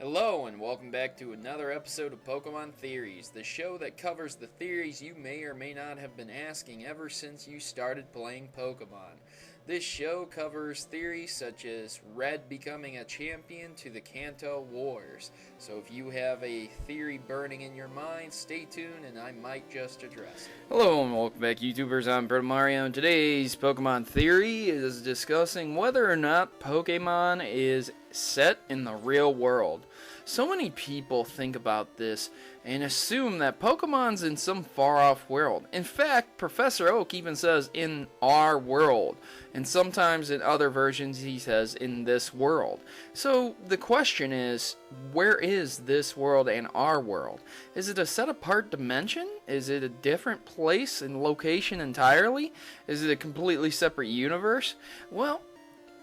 Hello and welcome back to another episode of Pokemon Theories, the show that covers the theories you may or may not have been asking ever since you started playing Pokemon. This show covers theories such as Red becoming a champion to the Kanto Wars. So if you have a theory burning in your mind, stay tuned and I might just address it. Hello and welcome back YouTubers, I'm Protomario, and today's Pokemon Theory is discussing whether or not Pokemon is set in the real world. So many people think about this and assume that Pokemon's in some far-off world. In fact, Professor Oak even says in our world, and sometimes in other versions he says in this world. So the question is, where is this world and our world? Is it a set-apart dimension? Is it a different place and location entirely? Is it a completely separate universe? Well,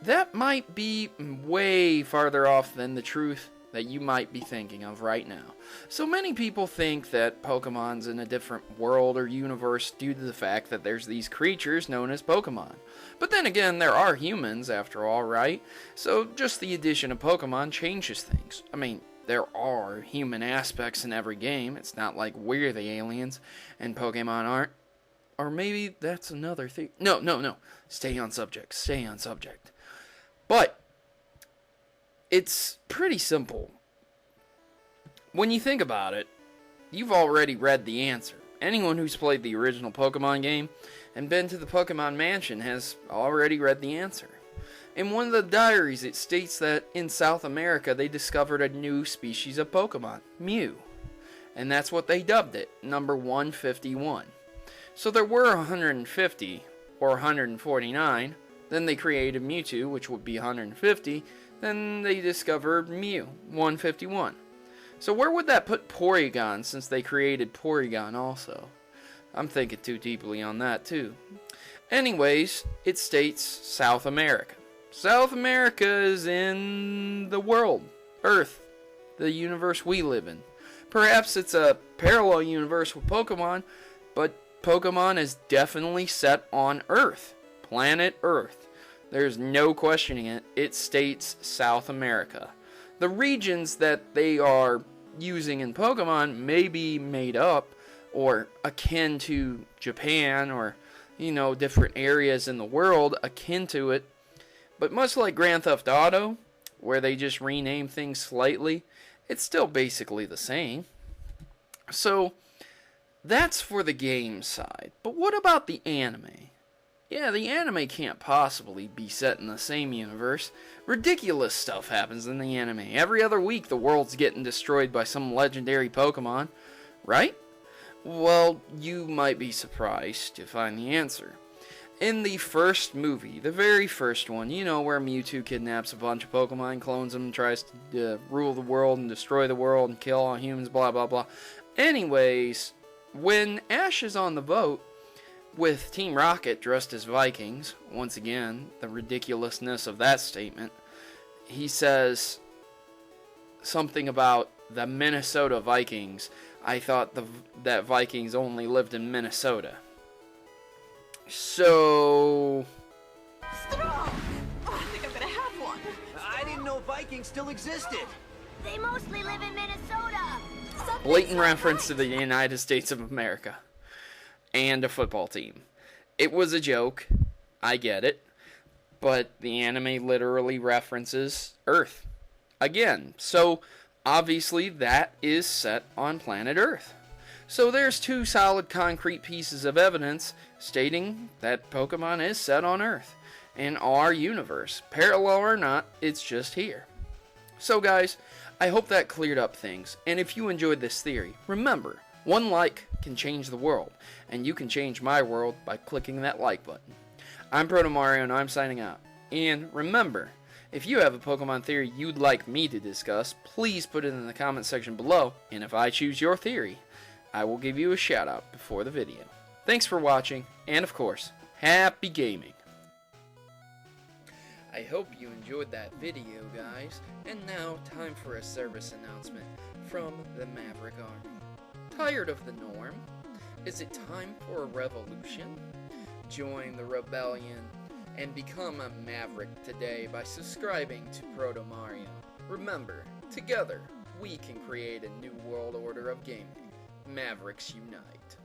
that might be way farther off than the truth that you might be thinking of right now. So many people think that Pokemon's in a different world or universe due to the fact that there's these creatures known as Pokemon. But then again, there are humans after all, right? So just the addition of Pokemon changes things. I mean, there are human aspects in every game. It's not like we're the aliens and Pokemon aren't. Or maybe that's another thing. No. Stay on subject. But it's pretty simple. When you think about it, you've already read the answer. Anyone who's played the original Pokemon game and been to the Pokemon Mansion has already read the answer. In one of the diaries, it states that in South America they discovered a new species of Pokemon, Mew. And that's what they dubbed it, number 151. So there were 150, or 149. Then they created Mewtwo, which would be 150. Then they discovered Mew, 151. So where would that put Porygon, since they created Porygon also? I'm thinking too deeply on that too. Anyways, it states South America. South America is in the world, Earth, the universe we live in. Perhaps it's a parallel universe with Pokemon, but Pokemon is definitely set on Earth, planet Earth. There's no questioning it. It states South America. The regions that they are using in Pokemon may be made up or akin to Japan or, different areas in the world akin to it. But much like Grand Theft Auto, where they just rename things slightly, it's still basically the same. So that's for the game side. But what about the anime? Yeah, the anime can't possibly be set in the same universe. Ridiculous stuff happens in the anime. Every other week the world's getting destroyed by some legendary Pokemon, right? Well, you might be surprised to find the answer. In the first movie, the very first one, where Mewtwo kidnaps a bunch of Pokemon, clones them, tries to rule the world and destroy the world and kill all humans, blah blah blah. Anyways, when Ash is on the boat, with Team Rocket dressed as Vikings, once again, the ridiculousness of that statement, he says something about the Minnesota Vikings. I thought that Vikings only lived in Minnesota. So Stop! Oh, I think I'm gonna have one. I didn't know Vikings still existed. They mostly live in Minnesota. blatant reference to the United States of America. And a football team. It was a joke. I get it. But the anime literally references Earth. Again. So, obviously, that is set on planet Earth. So there's two solid concrete pieces of evidence stating that Pokemon is set on Earth. In our universe. Parallel or not, it's just here. So guys, I hope that cleared up things. And if you enjoyed this theory, remember, one like can change the world, and you can change my world by clicking that like button. I'm Protomario, and I'm signing out. And remember, if you have a Pokemon theory you'd like me to discuss, please put it in the comment section below, and if I choose your theory, I will give you a shout out before the video. Thanks for watching, and of course, happy gaming! I hope you enjoyed that video, guys, and now time for a service announcement from the Maverick Army. Tired of the norm? Is it time for a revolution? Join the rebellion and become a Maverick today by subscribing to Protomario. Remember, Together, we can create a new world order of gaming. Mavericks unite.